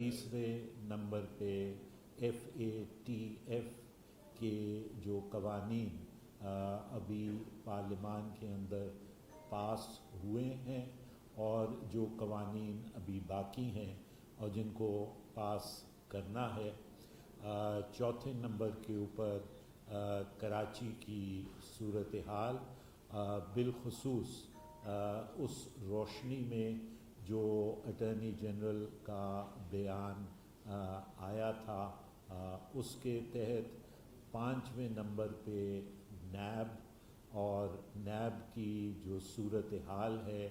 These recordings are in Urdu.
تیسرے نمبر پہ FATF کے جو قوانین ابھی پارلیمان کے اندر پاس ہوئے ہیں اور جو قوانین ابھی باقی ہیں اور جن کو پاس کرنا ہے، چوتھے نمبر کے اوپر کراچی کی صورتحال، بالخصوص اس روشنی میں جو اٹارنی جنرل کا بیان آیا تھا، اس کے تحت پانچویں نمبر پہ نیب اور نیب کی جو صورتحال ہے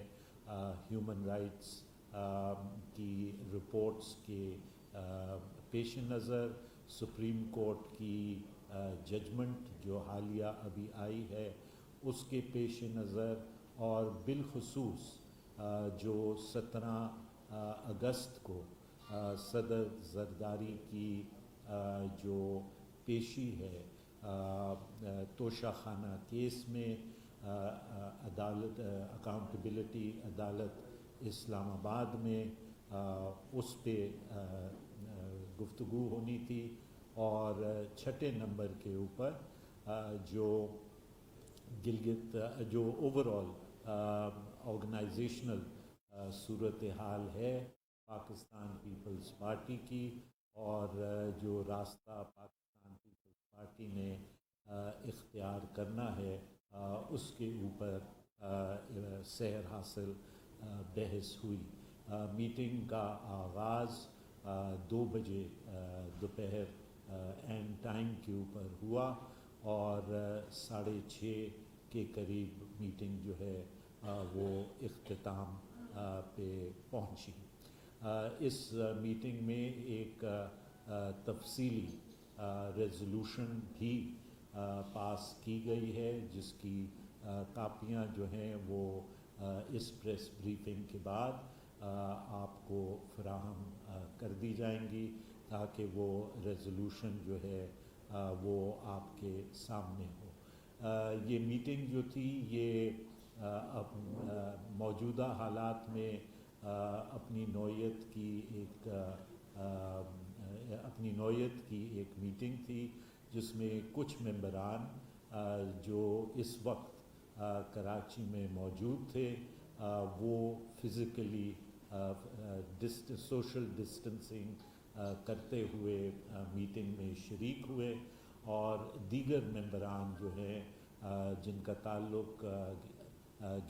ہیومن رائٹس کی رپورٹس کے پیش نظر، سپریم کورٹ کی ججمنٹ جو حالیہ ابھی آئی ہے اس کے پیش نظر، اور بالخصوص جو 17 اگست کو صدر زرداری کی جو پیشی ہے توشہ خانہ کیس میں، عدالت اکاؤنٹیبلٹی عدالت اسلام آباد میں اس پہ گفتگو ہونی تھی، اور چھٹے نمبر کے اوپر جو گلگت جو اوورآل آرگنائزیشنل صورتحال ہے پاکستان پیپلز پارٹی کی، اور جو راستہ پاکستان پیپلز پارٹی نے اختیار کرنا ہے اس کے اوپر سیر حاصل بحث ہوئی۔ میٹنگ کا آغاز 2 بجے دوپہر اینڈ ٹائم کے اوپر ہوا، اور 6:30 کے قریب میٹنگ جو ہے وہ اختتام پہ پہنچی۔ اس میٹنگ میں ایک تفصیلی ریزولوشن بھی پاس کی گئی ہے، جس کی کاپیاں جو ہیں وہ اس پریس بریفنگ کے بعد آپ کو فراہم کر دی جائیں گی، تاکہ وہ ریزولوشن جو ہے وہ آپ کے سامنے ہو۔ یہ میٹنگ جو تھی یہ موجودہ حالات میں اپنی نوعیت کی ایک میٹنگ تھی، جس میں کچھ ممبران جو اس وقت کراچی میں موجود تھے وہ فزیکلی سوشل ڈسٹنسنگ کرتے ہوئے میٹنگ میں شریک ہوئے، اور دیگر ممبران جو ہیں جن کا تعلق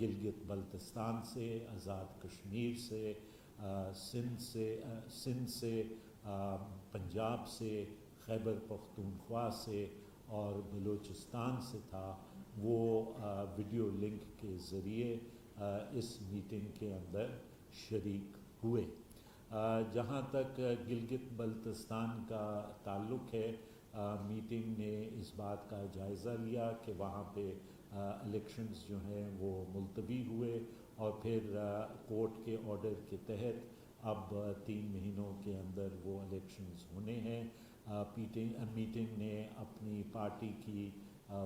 گلگت بلتستان سے، آزاد کشمیر سے، سندھ سے، پنجاب سے، خیبر پختونخوا سے اور بلوچستان سے تھا، وہ ویڈیو لنک کے ذریعے اس میٹنگ کے اندر شریک ہوئے۔ جہاں تک گلگت بلتستان کا تعلق ہے، میٹنگ نے اس بات کا جائزہ لیا کہ وہاں پہ الیکشنز جو ہیں وہ ملتوی ہوئے، اور پھر کورٹ کے آرڈر کے تحت اب 3 مہینوں کے اندر وہ الیکشنز ہونے ہیں۔ میٹنگ نے اپنی پارٹی کی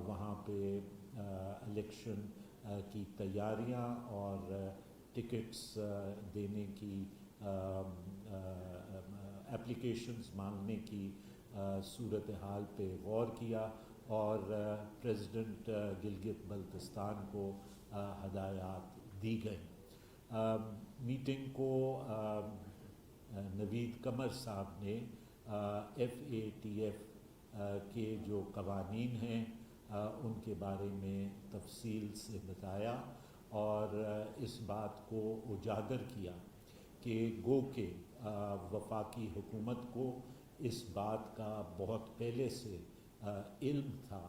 وہاں پہ الیکشن کی تیاریاں اور ٹکٹس دینے کی اپلیکیشنز مانگنے کی صورتحال پہ غور کیا، اور پریزیڈنٹ گلگت بلتستان کو ہدایات دی گئیں۔ میٹنگ کو نوید قمر صاحب نے FATF کے جو قوانین ہیں ان کے بارے میں تفصیل سے بتایا، اور اس بات کو اجاگر کیا کہ گو کہ وفاقی حکومت کو اس بات کا بہت پہلے سے علم تھا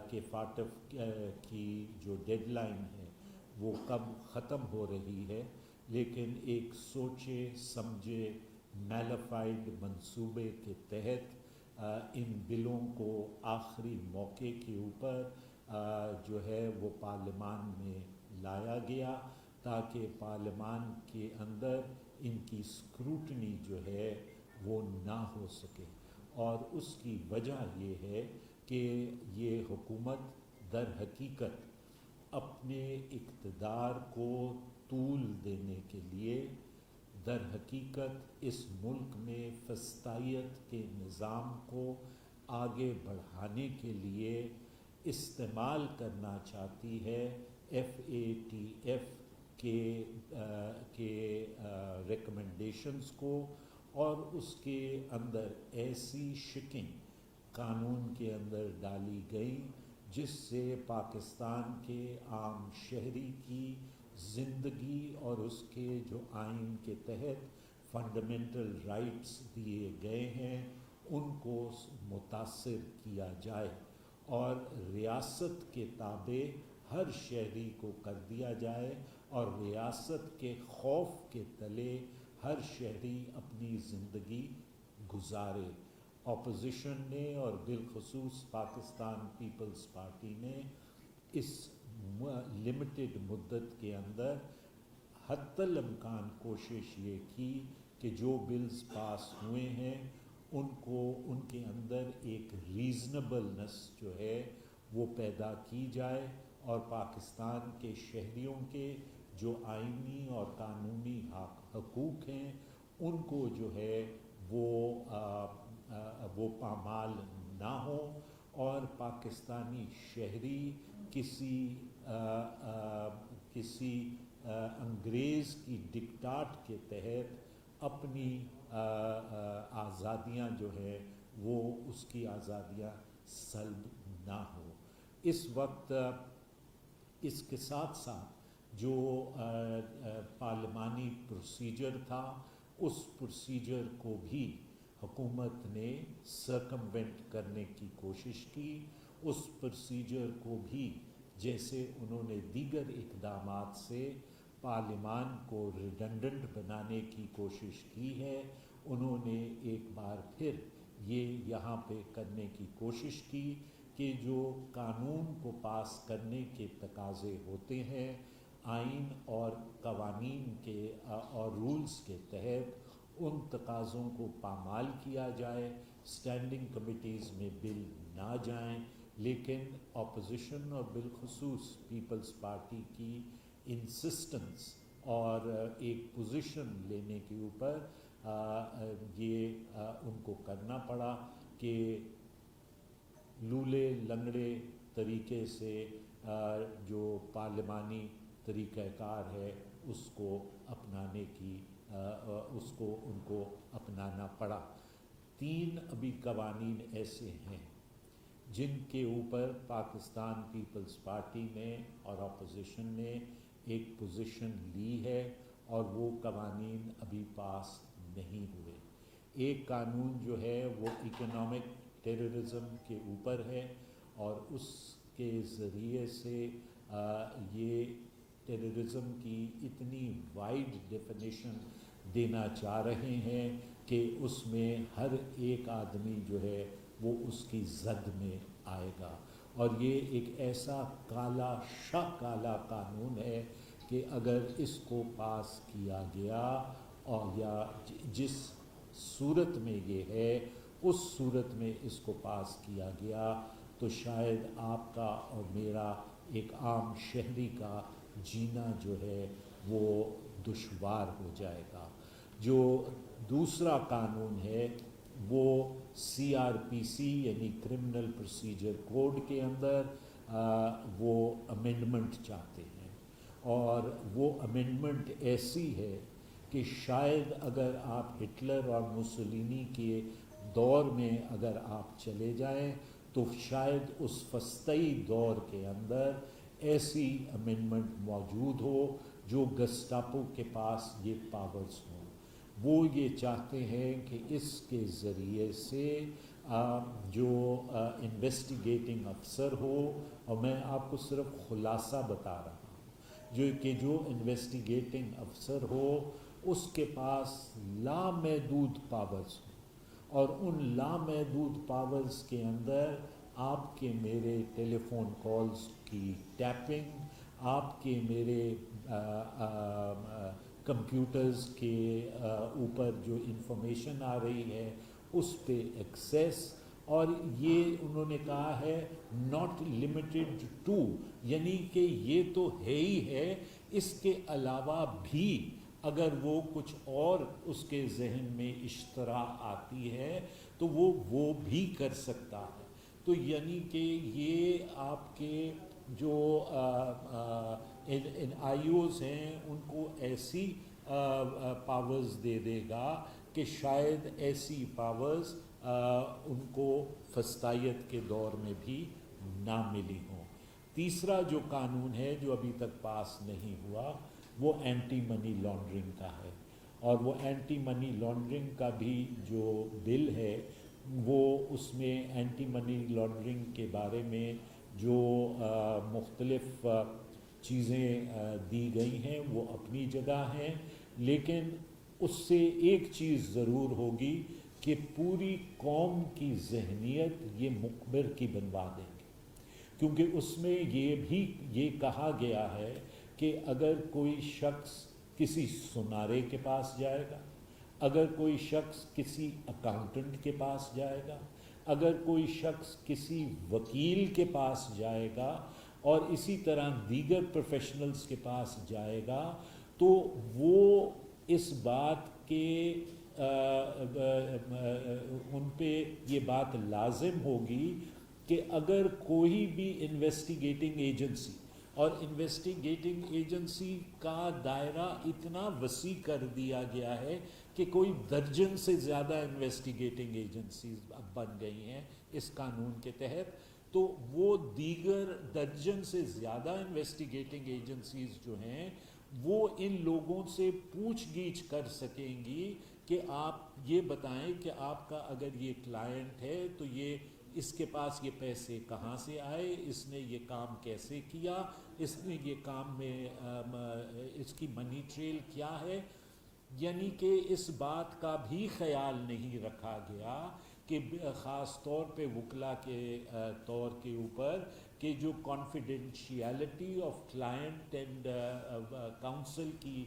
کہ فاٹف کی جو ڈیڈ لائن ہے وہ کب ختم ہو رہی ہے، لیکن ایک سوچے سمجھے میلافائڈ منصوبے کے تحت ان بلوں کو آخری موقع کے اوپر جو ہے وہ پارلیمان میں لایا گیا، تاکہ پارلیمان کے اندر ان کی اسکروٹنی جو ہے وہ نہ ہو سکے۔ اور اس کی وجہ یہ ہے کہ یہ حکومت در حقیقت اپنے اقتدار کو طول دینے کے لیے در حقیقت اس ملک میں فسطائیت کے نظام کو آگے بڑھانے کے لیے استعمال کرنا چاہتی ہے FATF کے ریکمنڈیشنز کو، اور اس کے اندر ایسی شکنگ قانون کے اندر ڈالی گئی جس سے پاکستان کے عام شہری کی زندگی اور اس کے جو آئین کے تحت فنڈامنٹل رائٹس دیے گئے ہیں ان کو متاثر کیا جائے، اور ریاست کے تابع ہر شہری کو کر دیا جائے، اور ریاست کے خوف کے تلے ہر شہری اپنی زندگی گزارے۔ اپوزیشن نے اور بالخصوص پاکستان پیپلز پارٹی نے اس لمیٹڈ مدت کے اندر حتی الامکان کوشش یہ کی کہ جو بلز پاس ہوئے ہیں ان کے اندر ایک ریزنیبلنس جو ہے وہ پیدا کی جائے، اور پاکستان کے شہریوں کے جو آئینی اور قانونی حقوق ہیں ان کو جو ہے وہ پامال نہ ہو، اور پاکستانی شہری کسی انگریز کی ڈکٹاٹ کے تحت اپنی آزادیاں جو ہے وہ اس کی آزادیاں سلب نہ ہو۔ اس وقت اس کے ساتھ ساتھ جو پارلیمانی پروسیجر تھا اس پروسیجر کو بھی حکومت نے سرکموینٹ کرنے کی کوشش کی، اس پروسیجر کو بھی جیسے انہوں نے دیگر اقدامات سے پارلیمان کو ریڈنڈنٹ بنانے کی کوشش کی ہے، انہوں نے ایک بار پھر یہ یہاں پہ کرنے کی کوشش کی کہ جو قانون کو پاس کرنے کے تقاضے ہوتے ہیں آئین اور قوانین کے اور رولز کے تحت ان تقاضوں کو پامال کیا جائے، اسٹینڈنگ کمیٹیز میں بل نہ جائیں، لیکن اپوزیشن اور بالخصوص پیپلز پارٹی کی انسسٹنس اور ایک پوزیشن لینے کے اوپر یہ ان کو کرنا پڑا کہ لولے لنگڑے طریقے سے جو پارلیمانی طریقہ کار ہے اس کو اپنانے کی ان کو اپنانا پڑا۔ 3 ابھی قوانین ایسے ہیں جن کے اوپر پاکستان پیپلز پارٹی نے اور اپوزیشن نے ایک پوزیشن لی ہے، اور وہ قوانین ابھی پاس نہیں ہوئے۔ ایک قانون جو ہے وہ اکنامک ٹیررزم کے اوپر ہے، اور اس کے ذریعے سے یہ ٹیررزم کی اتنی وائڈ ڈیفینیشن دینا چاہ رہے ہیں کہ اس میں ہر ایک آدمی جو ہے وہ اس کی زد میں آئے گا، اور یہ ایک ایسا کالا قانون ہے کہ اگر اس کو پاس کیا گیا اور یا جس صورت میں یہ ہے اس صورت میں اس کو پاس کیا گیا تو شاید آپ کا اور میرا ایک عام شہری کا جینا جو ہے وہ دشوار ہو جائے گا۔ جو دوسرا قانون ہے وہ CRPC یعنی کرمنل پروسیجر کوڈ کے اندر وہ امینڈمنٹ چاہتے ہیں، اور وہ امینڈمنٹ ایسی ہے کہ شاید اگر آپ ہٹلر اور موسولینی کے دور میں اگر آپ چلے جائیں تو شاید اس فسطی دور کے اندر ایسی امینڈمنٹ موجود ہو جو گسٹاپو کے پاس یہ پاورز ہوں۔ وہ یہ چاہتے ہیں کہ اس کے ذریعے سے جو انویسٹیگیٹنگ افسر ہو، اور میں آپ کو صرف خلاصہ بتا رہا ہوں، جو انویسٹیگیٹنگ افسر ہو اس کے پاس لامحدود پاورز ہوں، اور ان لامحدود پاورز کے اندر آپ کے میرے ٹیلی فون کالز کی ٹیپنگ، آپ کے میرے کمپیوٹرز کے اوپر جو انفارمیشن آ رہی ہے اس پہ ایکسیس، اور یہ انہوں نے کہا ہے ناٹ لمیٹڈ ٹو، یعنی کہ یہ تو ہے ہی ہے، اس کے علاوہ بھی اگر وہ کچھ اور اس کے ذہن میں اشتراح آتی ہے تو وہ بھی کر سکتا ہے. تو یعنی کہ یہ آپ کے جو ان آئی اوز ہیں ان کو ایسی پاورز دے دے گا کہ شاید ایسی پاورز ان کو فسطائیت کے دور میں بھی نہ ملی ہوں. تیسرا جو قانون ہے جو ابھی تک پاس نہیں ہوا وہ اینٹی منی لانڈرنگ کا ہے، اور وہ اینٹی منی لانڈرنگ کا بھی جو بل ہے وہ اس میں اینٹی منی لانڈرنگ کے بارے میں جو مختلف چیزیں دی گئی ہیں وہ اپنی جگہ ہیں، لیکن اس سے ایک چیز ضرور ہوگی کہ پوری قوم کی ذہنیت یہ مقبر کی بنوا دیں گے، کیونکہ اس میں یہ کہا گیا ہے کہ اگر کوئی شخص کسی سنارے کے پاس جائے گا، اگر کوئی شخص کسی اکاؤنٹنٹ کے پاس جائے گا، اگر کوئی شخص کسی وکیل کے پاس جائے گا اور اسی طرح دیگر پروفیشنلز کے پاس جائے گا تو وہ اس بات کے ان پہ یہ بات لازم ہوگی کہ اگر کوئی بھی انویسٹیگیٹنگ ایجنسی، اور انویسٹیگیٹنگ ایجنسی کا دائرہ اتنا وسیع کر دیا گیا ہے کہ کوئی درجن سے زیادہ انویسٹیگیٹنگ ایجنسیز اب بن گئی ہیں اس قانون کے تحت، تو وہ دیگر درجن سے زیادہ انویسٹیگیٹنگ ایجنسیز جو ہیں وہ ان لوگوں سے پوچھ گچھ کر سکیں گی کہ آپ یہ بتائیں کہ آپ کا اگر یہ کلائنٹ ہے تو یہ اس کے پاس یہ پیسے کہاں سے آئے، اس نے یہ کام کیسے کیا، اس نے یہ کام میں اس کی منی ٹریل کیا ہے. یعنی کہ اس بات کا بھی خیال نہیں رکھا گیا کہ خاص طور پہ وکلا کے طور کے اوپر کہ جو confidentiality of client and council کی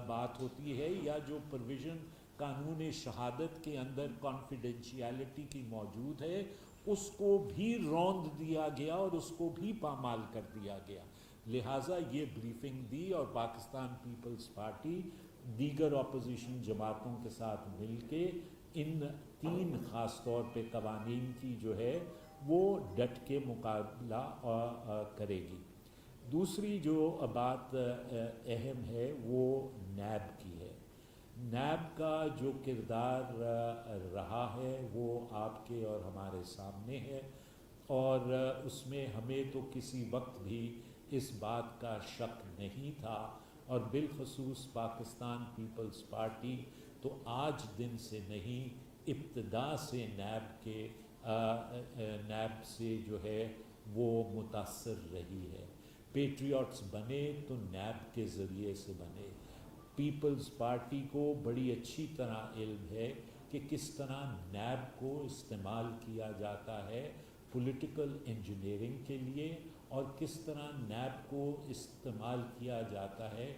بات ہوتی ہے، یا جو پروویژن قانون شہادت کے اندر کانفیڈینشیلٹی کی موجود ہے، اس کو بھی روند دیا گیا اور اس کو بھی پامال کر دیا گیا. لہٰذا یہ بریفنگ دی اور پاکستان پیپلز پارٹی دیگر اپوزیشن جماعتوں کے ساتھ مل کے ان تین خاص طور پہ قوانین کی جو ہے وہ ڈٹ کے مقابلہ کرے گی. دوسری جو بات اہم ہے وہ نیب کی ہے. نیب کا جو کردار رہا ہے وہ آپ کے اور ہمارے سامنے ہے، اور اس میں ہمیں تو کسی وقت بھی اس بات کا شک نہیں تھا، اور بالخصوص پاکستان پیپلز پارٹی تو آج دن سے نہیں ابتدا سے نیب سے جو ہے وہ متاثر رہی ہے. پیٹریوٹس بنے تو نیب کے ذریعے سے بنے. پیپلز پارٹی کو بڑی اچھی طرح علم ہے کہ کس طرح نیب کو استعمال کیا جاتا ہے پولیٹیکل انجینئرنگ کے لیے، اور کس طرح نیب کو استعمال کیا جاتا ہے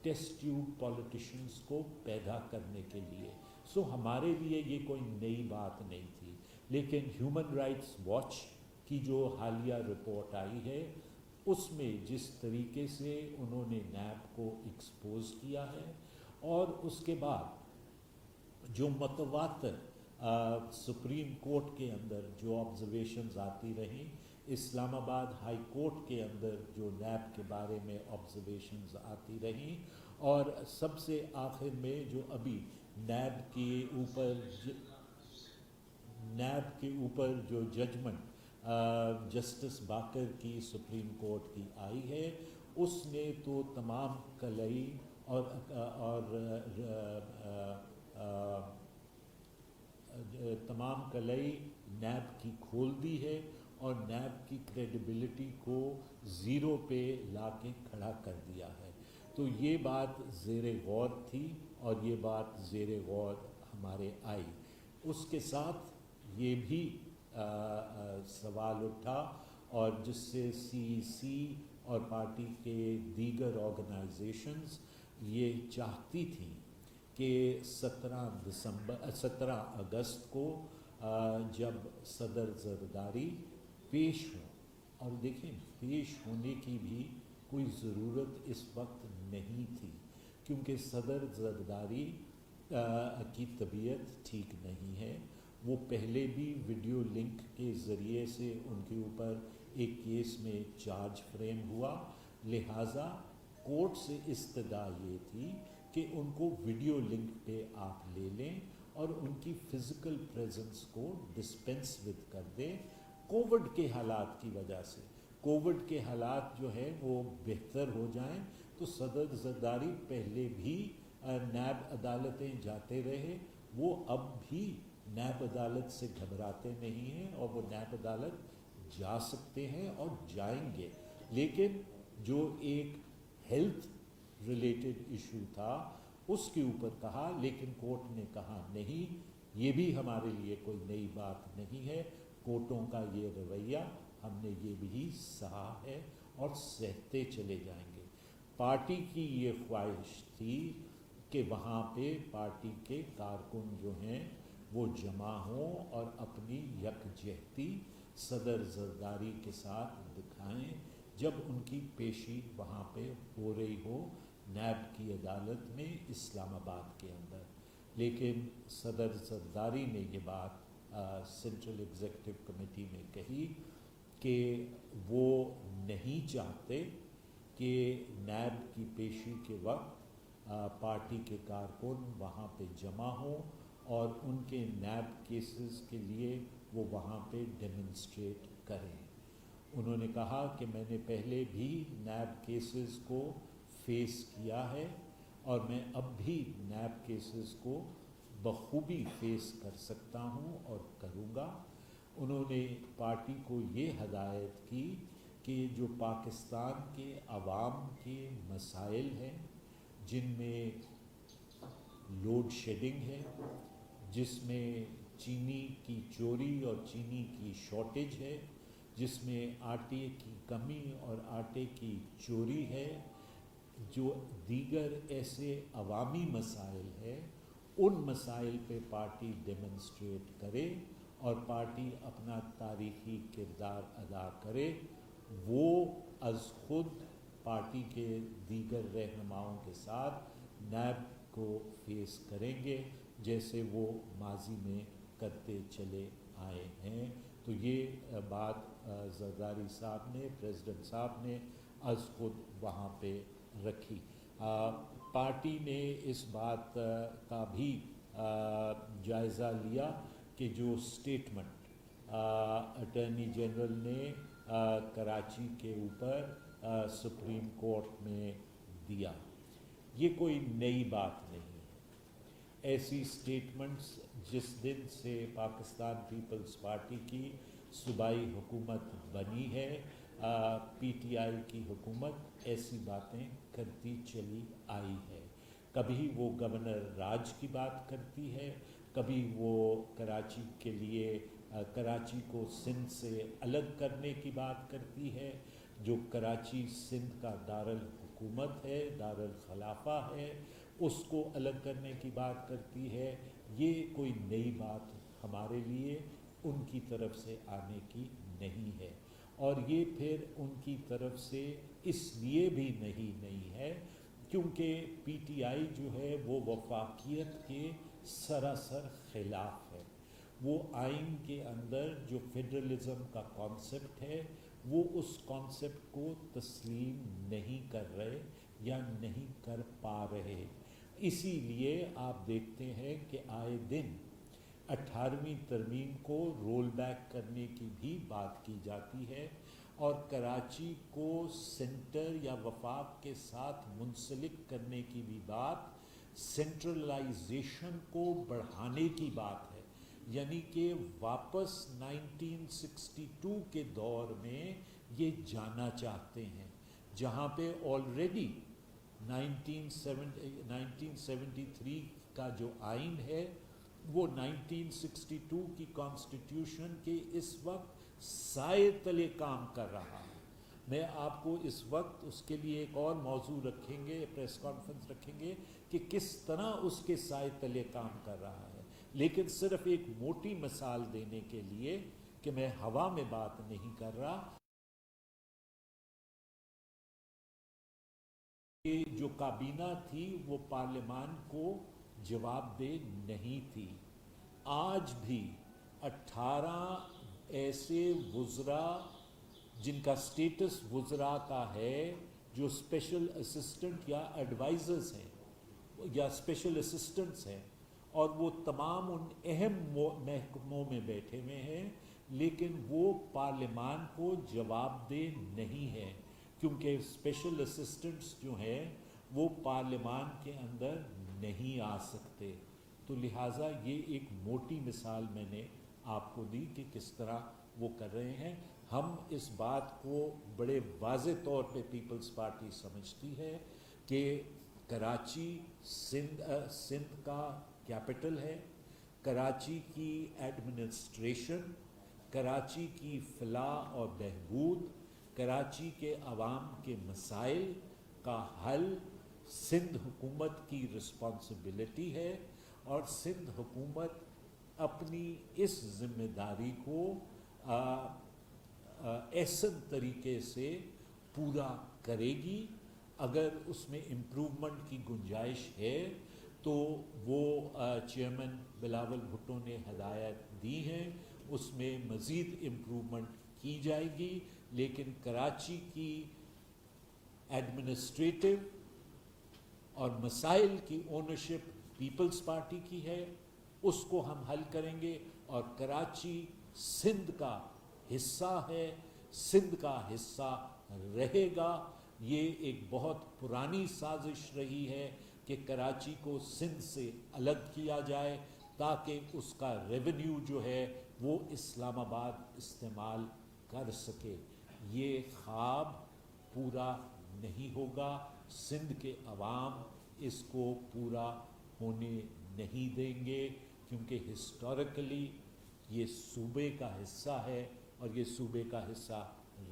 ٹیسٹ ٹیوب پولیٹیشنز کو پیدا کرنے کے لیے. سو ہمارے لیے یہ کوئی نئی بات نہیں تھی، لیکن ہیومن رائٹس واچ کی جو حالیہ رپورٹ آئی ہے اس میں جس طریقے سے انہوں نے نیب کو ایکسپوز کیا ہے، اور اس کے بعد جو متواتر سپریم کورٹ کے اندر جو آبزرویشنز آتی رہیں، اسلام آباد ہائی کورٹ کے اندر جو نیب کے بارے میں آبزرویشنز آتی رہیں، اور سب سے آخر میں جو ابھی نیب کے اوپر جو ججمنٹ جسٹس باقر کی سپریم کورٹ کی آئی ہے، اس نے تو تمام کلئی تمام کلئی نیب کی کھول دی ہے، اور نیب کی کریڈیبلٹی کو زیرو پہ لا کے کھڑا کر دیا ہے. تو یہ بات زیر غور تھی، اور یہ بات زیر غور ہمارے آئی. اس کے ساتھ یہ بھی سوال اٹھا، اور جس سے سی اور پارٹی کے دیگر آرگنائزیشنز یہ چاہتی تھیں کہ 17 اگست کو جب صدر زرداری پیش ہوں، اور دیکھیں پیش ہونے کی بھی کوئی ضرورت اس وقت نہیں تھی، کیونکہ صدر زرداری کی طبیعت ٹھیک نہیں ہے. وہ پہلے بھی ویڈیو لنک کے ذریعے سے ان کے اوپر ایک کیس میں چارج فریم ہوا، لہٰذا کورٹ سے استدعا یہ تھی کہ ان کو ویڈیو لنک پہ آپ لے لیں اور ان کی فزیکل پریزنس کو ڈسپینس ود کر دیں. کووڈ کے حالات کی وجہ سے، کووڈ کے حالات جو ہے وہ بہتر ہو جائیں تو صدر زرداری پہلے بھی نیب عدالتیں جاتے رہے، وہ اب بھی نیب عدالت سے گھبراتے نہیں ہیں اور وہ نیب عدالت جا سکتے ہیں اور جائیں گے. لیکن جو ایک ہیلتھ ریلیٹڈ ایشو تھا اس کے اوپر کہا، لیکن کورٹ نے کہا نہیں، یہ بھی ہمارے لیے کوئی نئی بات نہیں ہے، کورٹوں کا یہ رویہ ہم نے یہ بھی سہا ہے اور سہتے چلے جائیں گے. پارٹی کی یہ خواہش تھی کہ وہاں پہ پارٹی کے کارکن جو ہیں وہ جمع ہوں اور اپنی یکجہتی صدر زرداری کے ساتھ دکھائیں جب ان کی پیشی وہاں پہ ہو رہی ہو نیب کی عدالت میں اسلام آباد کے اندر. لیکن صدر زرداری نے یہ بات سینٹرل ایگزیکٹو کمیٹی میں کہی کہ وہ نہیں چاہتے کہ نیب کی پیشی کے وقت پارٹی کے کارکن وہاں پہ جمع ہوں اور ان کے نیب کیسز کے لیے وہ وہاں پہ ڈیمنسٹریٹ کریں. انہوں نے کہا کہ میں نے پہلے بھی نیب کیسز کو فیس کیا ہے اور میں اب بھی نیب کیسز کو بخوبی فیس کر سکتا ہوں اور کروں گا. انہوں نے پارٹی کو یہ ہدایت کی کہ جو پاکستان کے عوام کے مسائل ہیں، جن میں لوڈ شیڈنگ ہے، جس میں چینی کی چوری اور چینی کی شارٹیج ہے، جس میں آٹے کی کمی اور آٹے کی چوری ہے، جو دیگر ایسے عوامی مسائل ہیں، ان مسائل پہ پارٹی ڈیمنسٹریٹ کرے اور پارٹی اپنا تاریخی کردار ادا کرے. وہ از خود پارٹی کے دیگر رہنماؤں کے ساتھ نیب کو فیس کریں گے جیسے وہ ماضی میں کرتے چلے آئے ہیں. تو یہ بات زرداری صاحب نے، پریزیڈنٹ صاحب نے از خود وہاں پہ رکھی. پارٹی نے اس بات کا بھی جائزہ لیا کہ جو سٹیٹمنٹ اٹارنی جنرل نے کراچی کے اوپر سپریم کورٹ میں دیا، یہ کوئی نئی بات نہیں ہے. ایسی سٹیٹمنٹس جس دن سے پاکستان پیپلز پارٹی کی صوبائی حکومت بنی ہے، پی ٹی آئی کی حکومت ایسی باتیں کرتی چلی آئی ہے. کبھی وہ گورنر راج کی بات کرتی ہے، کبھی وہ کراچی کے لیے کراچی کو سندھ سے الگ کرنے کی بات کرتی ہے، جو کراچی سندھ کا دارالحکومت ہے، دارالخلافہ ہے، اس کو الگ کرنے کی بات کرتی ہے. یہ کوئی نئی بات ہمارے لیے ان کی طرف سے آنے کی نہیں ہے، اور یہ پھر ان کی طرف سے اس لیے بھی نہیں ہے کیونکہ پی ٹی آئی جو ہے وہ وفاقیت کے سراسر خلاف ہے. وہ آئین کے اندر جو فیڈرلزم کا کانسیپٹ ہے وہ اس کانسیپٹ کو تسلیم نہیں کر رہے یا نہیں کر پا رہے. اسی لیے آپ دیکھتے ہیں کہ آئے دن 18ویں ترمیم کو رول بیک کرنے کی بھی بات کی جاتی ہے اور کراچی کو سینٹر یا وفاق کے ساتھ منسلک کرنے کی بھی بات، سینٹرلائزیشن کو بڑھانے کی بات ہے. یعنی کہ واپس 1962 کے دور میں یہ جانا چاہتے ہیں، جہاں پہ آلریڈی 1973 کا جو آئین ہے وہ 1962 کی کانسٹیٹیوشن کے اس وقت سائے تلے کام کر رہا ہے. میں آپ کو اس وقت اس کے لیے ایک اور موضوع رکھیں گے، پریس کانفرنس رکھیں گے کہ کس طرح اس کے سائے تلے کام کر رہا ہے. لیکن صرف ایک موٹی مثال دینے کے لیے کہ میں ہوا میں بات نہیں کر رہا، کہ جو کابینہ تھی وہ پارلیمان کو جواب دہ نہیں تھی. آج بھی 18 ایسے وزراء جن کا سٹیٹس وزراء کا ہے جو اسپیشل اسسٹنٹ یا ایڈوائزرز ہیں یا اسپیشل اسسٹنٹس ہیں، اور وہ تمام ان اہم محکموں میں بیٹھے ہوئے ہیں، لیکن وہ پارلیمان کو جواب دہ نہیں ہے کیونکہ اسپیشل اسسٹنٹس جو ہیں وہ پارلیمان کے اندر نہیں آ سکتے. تو لہٰذا یہ ایک موٹی مثال میں نے آپ کو دی کہ کس طرح وہ کر رہے ہیں. ہم اس بات کو بڑے واضح طور پہ پیپلز پارٹی سمجھتی ہے کہ کراچی سندھ کا کیپٹل ہے. کراچی کی ایڈمنسٹریشن، کراچی کی فلاح اور بہبود، کراچی کے عوام کے مسائل کا حل سندھ حکومت کی رسپانسبلٹی ہے، اور سندھ حکومت اپنی اس ذمہ داری کو احسن طریقے سے پورا کرے گی. اگر اس میں امپرومنٹ کی گنجائش ہے تو وہ چیئرمین بلاول بھٹو نے ہدایت دی ہیں، اس میں مزید امپرومنٹ کی جائے گی. لیکن کراچی کی ایڈمنسٹریٹو اور مسائل کی اونرشپ پیپلز پارٹی کی ہے، اس کو ہم حل کریں گے. اور کراچی سندھ کا حصہ ہے، سندھ کا حصہ رہے گا. یہ ایک بہت پرانی سازش رہی ہے کہ کراچی کو سندھ سے الگ کیا جائے تاکہ اس کا ریونیو جو ہے وہ اسلام آباد استعمال کر سکے. یہ خواب پورا نہیں ہوگا. سندھ کے عوام اس کو پورا ہونے نہیں دیں گے کیونکہ ہسٹوریکلی یہ صوبے کا حصہ ہے اور یہ صوبے کا حصہ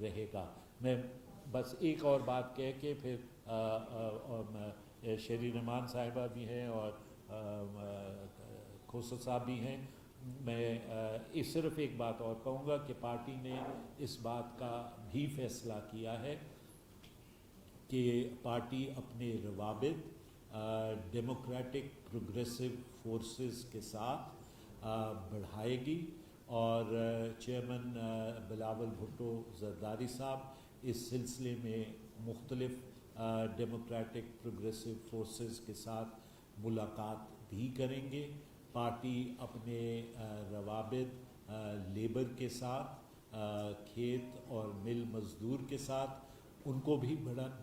رہے گا. میں بس ایک اور بات کہہ کے پھر شہری رحمان صاحبہ بھی ہیں اور کھوسر صاحب بھی ہیں. میں صرف ایک بات اور کہوں گا کہ پارٹی نے اس بات کا بھی فیصلہ کیا ہے کہ پارٹی اپنے روابط ڈیموکریٹک پروگریسو فورسز کے ساتھ بڑھائے گی، اور چیئرمین بلاول بھٹو زرداری صاحب اس سلسلے میں مختلف ڈیموکریٹک پروگریسو فورسز کے ساتھ ملاقات بھی کریں گے. پارٹی اپنے روابط لیبر کے ساتھ، کھیت اور مل مزدور کے ساتھ ان کو بھی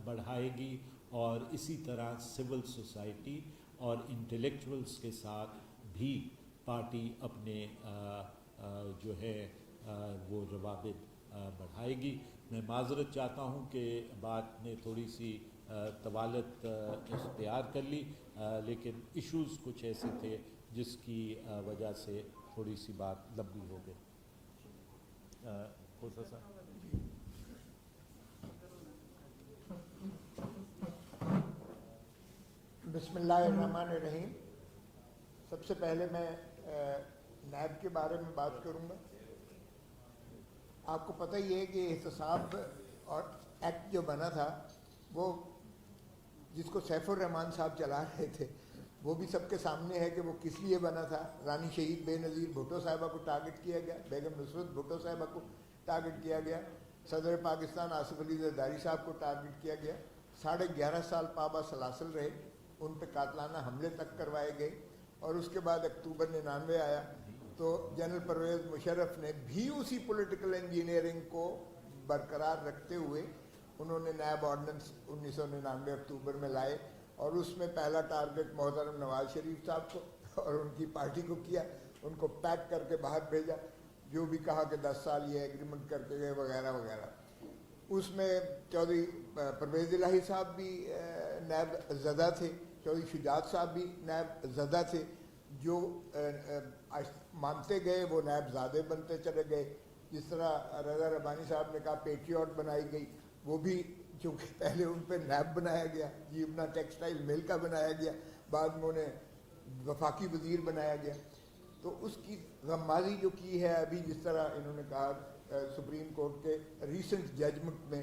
بڑھائے گی، اور اسی طرح سول سوسائٹی اور انٹلیکچوئلس کے ساتھ بھی پارٹی اپنے جو ہے وہ روابط بڑھائے گی. میں معذرت چاہتا ہوں کہ بات نے تھوڑی سی طوالت اختیار کر لی، لیکن ایشوز کچھ ایسے تھے جس کی وجہ سے تھوڑی سی بات لمبی ہو گئی. کھوسر صاحب. بسم اللہ الرحمن الرحیم. سب سے پہلے میں نیب کے بارے میں بات کروں گا. آپ کو پتہ ہی ہے کہ احتساب اور ایکٹ جو بنا تھا وہ جس کو سیف الرحمان صاحب چلا رہے تھے وہ بھی سب کے سامنے ہے کہ وہ کس لیے بنا تھا. رانی شہید بے نظیر بھٹو صاحبہ کو ٹارگٹ کیا گیا، بیگم نصرت بھٹو صاحبہ کو ٹارگٹ کیا گیا، صدر پاکستان آصف علی زرداری صاحب کو ٹارگٹ کیا گیا. 11.5 سال پابا سلاسل رہے، ان پہ قاتلانہ حملے تک کروائے گئے. اور اس کے بعد اکتوبر 99 آیا تو جنرل پرویز مشرف نے بھی اسی پولیٹیکل انجینئرنگ کو برقرار رکھتے ہوئے انہوں نے نیب آرڈیننس 1999 اکتوبر میں لائے، اور اس میں پہلا ٹارگٹ محترم نواز شریف صاحب کو اور ان کی پارٹی کو کیا. ان کو پیک کر کے باہر بھیجا، جو بھی کہا کہ 10 سال یہ ایگریمنٹ کر کے گئے وغیرہ وغیرہ. اس میں چودھری پرویز الہی صاحب بھی نیب زدہ تھے، چودھری شجاعت صاحب بھی نیب زدہ تھے. جو مانتے گئے وہ نیب زادے بنتے چلے گئے. جس طرح رضا ربانی صاحب نے کہا پیٹریوٹ بنائی گئی، وہ بھی چونکہ پہلے ان پہ نیب بنایا گیا، جیونا ٹیکسٹائل مل کا بنایا گیا، بعد میں انہیں وفاقی وزیر بنایا گیا. تو اس کی غمازی جو کی ہے ابھی، جس طرح انہوں نے کہا سپریم کورٹ کے ریسنٹ ججمنٹ میں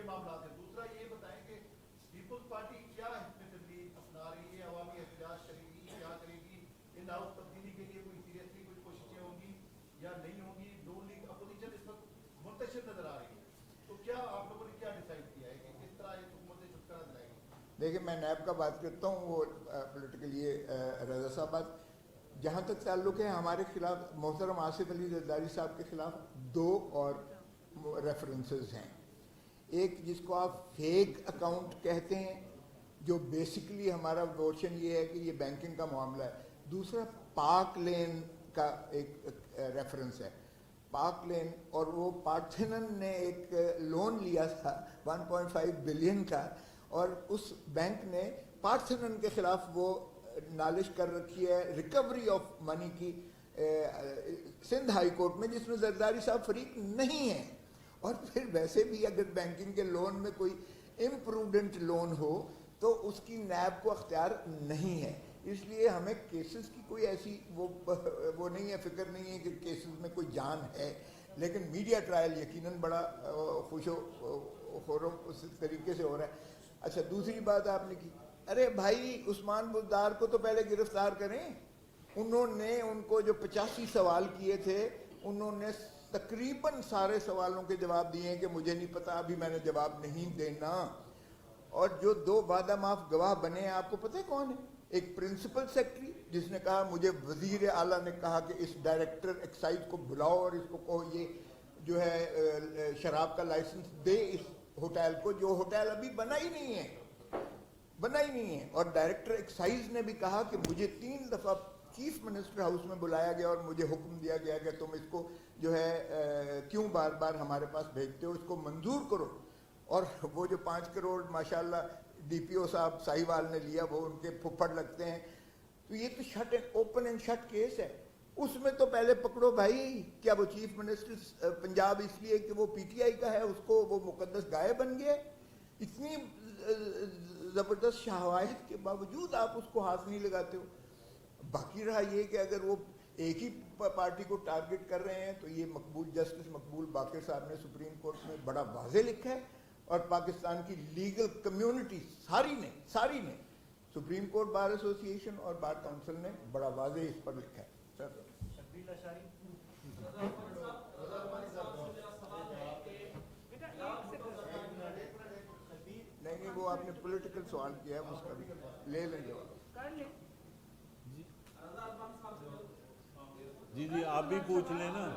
یہ معاملات ہیں. دوسرا یہ بتائیں کہ پیپلز پارٹی کیا حکمت عملی اپنا رہی ہے, عوامی احتجاج کرے گی, کیا کرے گی, ان ہاؤس تبدیلی کے لیے کوئی سیریسلی کچھ کوششیں ہوں گی یا نہیں ہوں گی؟ نون لیگ اپوزیشن اس وقت منتشر نظر آ رہی ہے, تو کیا آپ لوگوں نے کیا ڈیسائیڈ کیا ہے کہ کس طرح یہ حکومت چھٹکارا دلائے گی؟ دیکھیں میں نیب کا بات کرتا ہوں, وہ پولیٹیکل یہ رضا صاحب بات جہاں تک تعلق ہے ہمارے خلاف محترم آصف علی زرداری صاحب کے خلاف 2 اور ریفرنسز ہیں. ایک جس کو آپ فیک اکاؤنٹ کہتے ہیں جو بیسکلی ہمارا ورشن یہ ہے کہ یہ بینکنگ کا معاملہ ہے. دوسرا پاک لین کا ایک ریفرنس ہے. پاک لین اور وہ پارتھنن نے ایک لون لیا تھا 1.5 بلین کا, اور اس بینک نے پارتھنن کے خلاف وہ نالش کر رکھی ہے ریکوری آف منی کی سندھ ہائی کورٹ میں, جس میں زرداری صاحب فریق نہیں ہیں. اور پھر ویسے بھی اگر بینکنگ کے لون میں کوئی امپروڈنٹ لون ہو تو اس کی نیب کو اختیار نہیں ہے. اس لیے ہمیں کیسز کی کوئی ایسی وہ نہیں ہے, فکر نہیں ہے کہ کیسز میں کوئی جان ہے. لیکن میڈیا ٹرائل یقیناً بڑا خوش و خورم اس طریقے سے ہو رہا ہے. اچھا دوسری بات آپ نے کی, ارے بھائی عثمان بزدار کو تو پہلے گرفتار کریں. انہوں نے ان کو جو 85 سوال کیے تھے انہوں نے تقریباً سارے سوالوں کے جواب دیے ہیں کہ مجھے نہیں پتا, ابھی میں نے جواب نہیں دینا. اور جو 2 وعدہ معاف گواہ بنے ہیں آپ کو پتہ ہے کون ہے؟ ایک پرنسپل سیکرٹری جس نے کہا مجھے وزیر اعلیٰ نے کہا کہ اس ڈائریکٹر ایکسائز کو بلاؤ اور اس کو کہو یہ جو ہے شراب کا لائسنس دے اس ہوٹل کو, جو ہوٹل ابھی بنا ہی نہیں ہے. اور ڈائریکٹر ایکسائز نے بھی کہا کہ مجھے 3 دفعہ چیف منسٹر ہاؤس میں بلایا گیا اور مجھے حکم دیا گیا کہ تم اس کو جو ہے کیوں بار بار ہمارے پاس بھیجتے ہو, اس کو منظور کرو. اور وہ جو 5 کروڑ ماشاءاللہ ڈی پی او صاحب ساہیوال نے لیا وہ ان کے پھپھڑ لگتے ہیں. تو یہ تو shut and open and shut case ہے. اس میں تو پہلے پکڑو بھائی, کیا وہ چیف منسٹر پنجاب اس لیے کہ وہ پی ٹی آئی کا ہے اس کو وہ مقدس گائے بن گیا؟ اتنی زبردست شہوائد کے باوجود آپ اس کو ہاتھ نہیں لگاتے ہو. باقی رہا یہ کہ اگر وہ ایک ہی پارٹی کو ٹارگٹ کر رہے ہیں تو یہ مقبول جسٹس مقبول باقر صاحب نے سپریم کورٹ میں بڑا واضح لکھا ہے, اور پاکستان کی لیگل کمیونٹی ساری نے سپریم کورٹ بار ایسوسی ایشن اور بار کونسل نے بڑا واضح اس پر لکھا ہے. نہیں وہ آپ نے پولیٹیکل سوال کیا ہے, اس کا بھی لے لیں جواب. جی آپ بھی پوچھ لیں نا.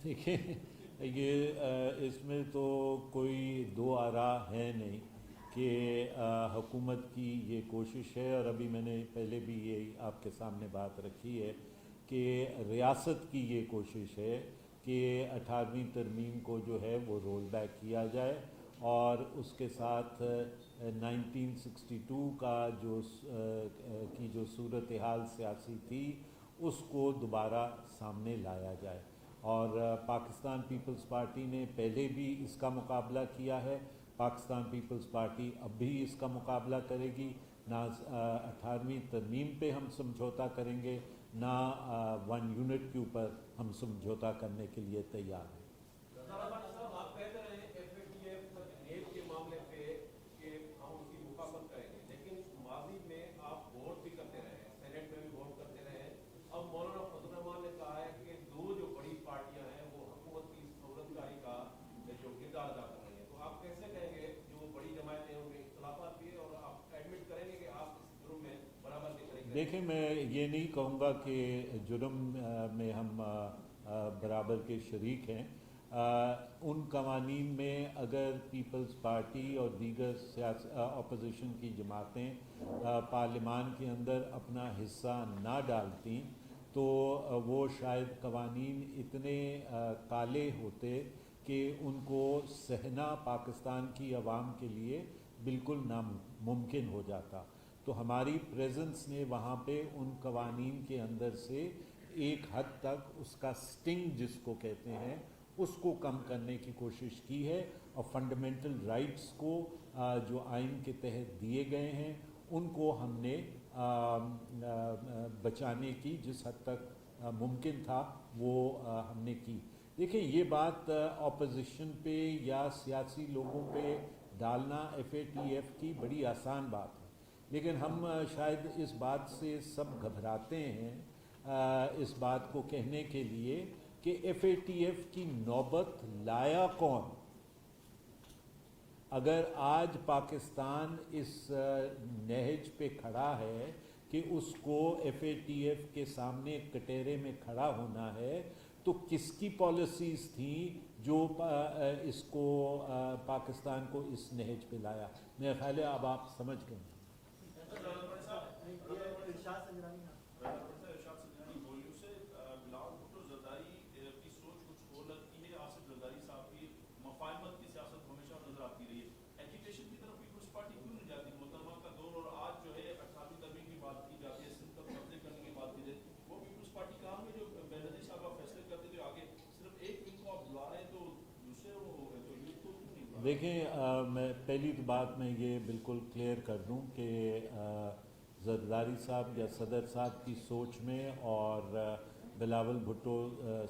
دیکھیں یہ اس میں تو کوئی 2 آراء ہے نہیں کہ حکومت کی یہ کوشش ہے, اور ابھی میں نے پہلے بھی یہ آپ کے سامنے بات رکھی ہے کہ ریاست کی یہ کوشش ہے کہ 18ویں ترمیم کو جو ہے وہ رول بیک کیا جائے, اور اس کے ساتھ 1962 کا جو صورتحال سیاسی تھی اس کو دوبارہ سامنے لایا جائے. اور پاکستان پیپلز پارٹی نے پہلے بھی اس کا مقابلہ کیا ہے, پاکستان پیپلز پارٹی اب بھی اس کا مقابلہ کرے گی. نہ 18ویں ترمیم پہ ہم سمجھوتا کریں گے, نہ 1 یونٹ کے اوپر ہم سمجھوتا کرنے کے لیے تیار ہیں. دیکھیں میں یہ نہیں کہوں گا کہ جرم میں ہم برابر کے شریک ہیں. ان قوانین میں اگر پیپلز پارٹی اور دیگر اپوزیشن کی جماعتیں پارلیمان کے اندر اپنا حصہ نہ ڈالتیں تو وہ شاید قوانین اتنے کالے ہوتے کہ ان کو سہنا پاکستان کی عوام کے لیے بالکل ناممکن ہو جاتا. تو ہماری پریزنس نے وہاں پہ ان قوانین کے اندر سے ایک حد تک اس کا سٹنگ جس کو کہتے ہیں اس کو کم کرنے کی کوشش کی ہے، اور فنڈامنٹل رائٹس کو جو آئین کے تحت دیے گئے ہیں ان کو ہم نے بچانے کی جس حد تک ممکن تھا وہ ہم نے کی۔ دیکھیں یہ بات اپوزیشن پہ یا سیاسی لوگوں پہ ڈالنا FATF کی بڑی آسان بات ہے، لیکن ہم شاید اس بات سے سب گھبراتے ہیں اس بات کو کہنے کے لیے کہ FATF کی نوبت لایا کون؟ اگر آج پاکستان اس نہج پہ کھڑا ہے کہ اس کو FATF کے سامنے کٹہرے میں کھڑا ہونا ہے، تو کس کی پالیسیز تھیں جو اس کو پاکستان کو اس نہج پہ لایا؟ میرا خیال ہے اب آپ سمجھ گئے۔ دیکھیں میں پہلی بات میں یہ بالکل کلیئر کر دوں کہ زرداری صاحب یا صدر صاحب کی سوچ میں اور بلاول بھٹو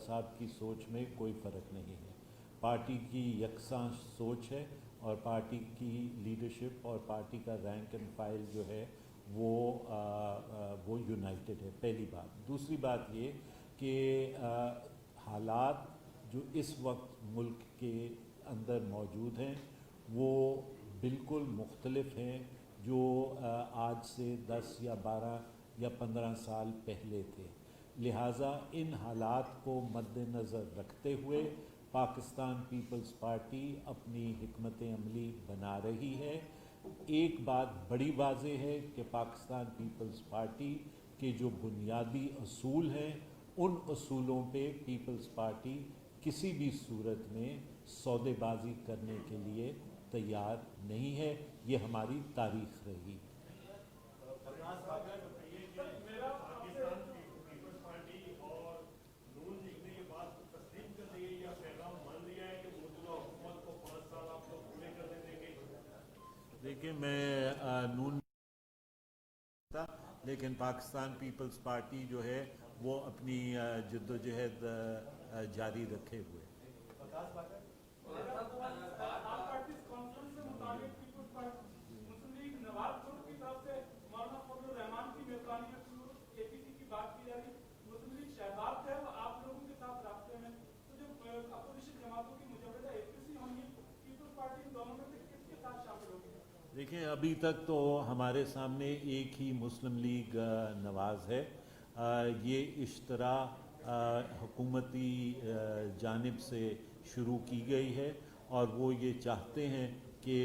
صاحب کی سوچ میں کوئی فرق نہیں ہے۔ پارٹی کی یکساں سوچ ہے اور پارٹی کی لیڈرشپ اور پارٹی کا رینک اینڈ فائل جو ہے وہ یونائٹڈ ہے، پہلی بات۔ دوسری بات یہ کہ حالات جو اس وقت ملک کے اندر موجود ہیں وہ بالکل مختلف ہیں جو آج سے 10 یا 12 یا 15 سال پہلے تھے، لہٰذا ان حالات کو مد نظر رکھتے ہوئے پاکستان پیپلز پارٹی اپنی حکمت عملی بنا رہی ہے۔ ایک بات بڑی واضح ہے کہ پاکستان پیپلز پارٹی کے جو بنیادی اصول ہیں ان اصولوں پہ پیپلز پارٹی کسی بھی صورت میں سودے بازی کرنے کے لیے تیار نہیں ہے، یہ ہماری تاریخ رہی۔ دیکھیں میں نون لیکن پاکستان پیپلز پارٹی جو ہے وہ اپنی جد و جہد جاری رکھے ہوئے۔ دیکھیں ابھی تک تو ہمارے سامنے ایک ہی مسلم لیگ نواز ہے، یہ اشتراک حکومتی جانب سے شروع کی گئی ہے اور وہ یہ چاہتے ہیں کہ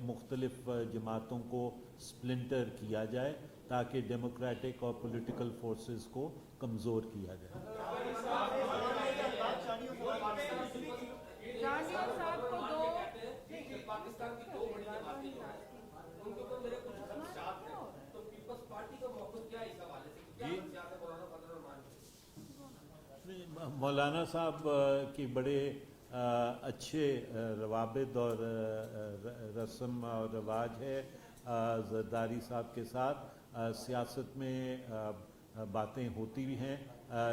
مختلف جماعتوں کو سپلنٹر کیا جائے تاکہ ڈیموکریٹک اور پولیٹیکل فورسز کو کمزور کیا جائے۔ مولانا صاحب کی بڑے اچھے روابط اور رسم اور رواج ہے زرداری صاحب کے ساتھ، سیاست میں باتیں ہوتی بھی ہیں،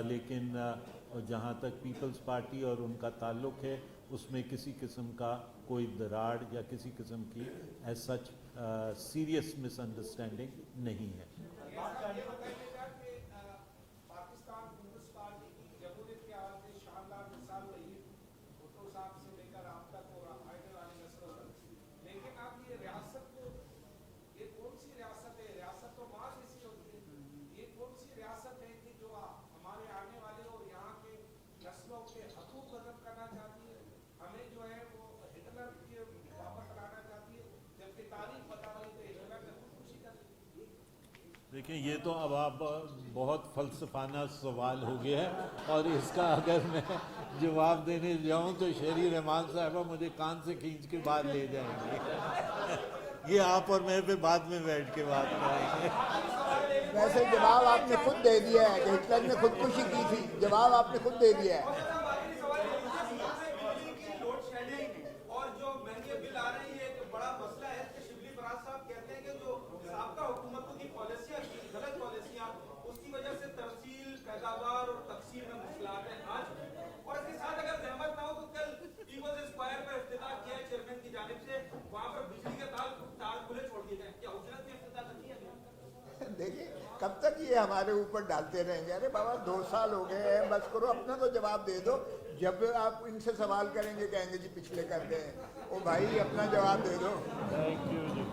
لیکن جہاں تک پیپلز پارٹی اور ان کا تعلق ہے اس میں کسی قسم کا کوئی دراڑ یا کسی قسم کی ایز سچ سیریس مس انڈرسٹینڈنگ نہیں ہے۔ دیکھیں یہ تو اب آپ بہت فلسفانہ سوال ہو گیا ہے اور اس کا اگر میں جواب دینے جاؤں تو شہری رحمان صاحبہ مجھے کان سے کھینچ کے باہر لے جائیں گے۔ یہ آپ اور میں پہ بعد میں بیٹھ کے بات کریں گے. ویسے جواب آپ نے خود دے دیا ہے کہ ہٹلر نے خودکشی کی تھی. جواب آپ نے خود دے دیا ہے. اور جو مہنگے بل آ رہے ہیں ایک بڑا مسئلہ ہے کہ شبلی فراز صاحب کہتے ہیں کہ جو سابقہ حکومتوں کی پالیسیاں تھیں غلط پالیسیاں اس کی وجہ سے ترسیل پیداوار اور تقسیم میں مشکلات ہیں آج. اور اس کے ساتھ اگر زحمت نہ ہو تو کل پیپلز اسکوائر پر افتتاح کیا ہے چیئرمین کی جانب سے, وہاں پر بجلی کے تار کھلے چھوڑ دیے گئے. کیا اجرت میں افتتاح کرنی ہے؟ دیکھیے کب تک یہ ہمارے اوپر ڈالتے رہیں گے. ارے بابا 2 سال ہو گئے ہیں, بس کرو اپنا تو جواب دے دو. جب آپ ان سے سوال کریں گے کہیں گے جی پچھلے کر گئے. او بھائی اپنا جواب دے دو. Thank you G.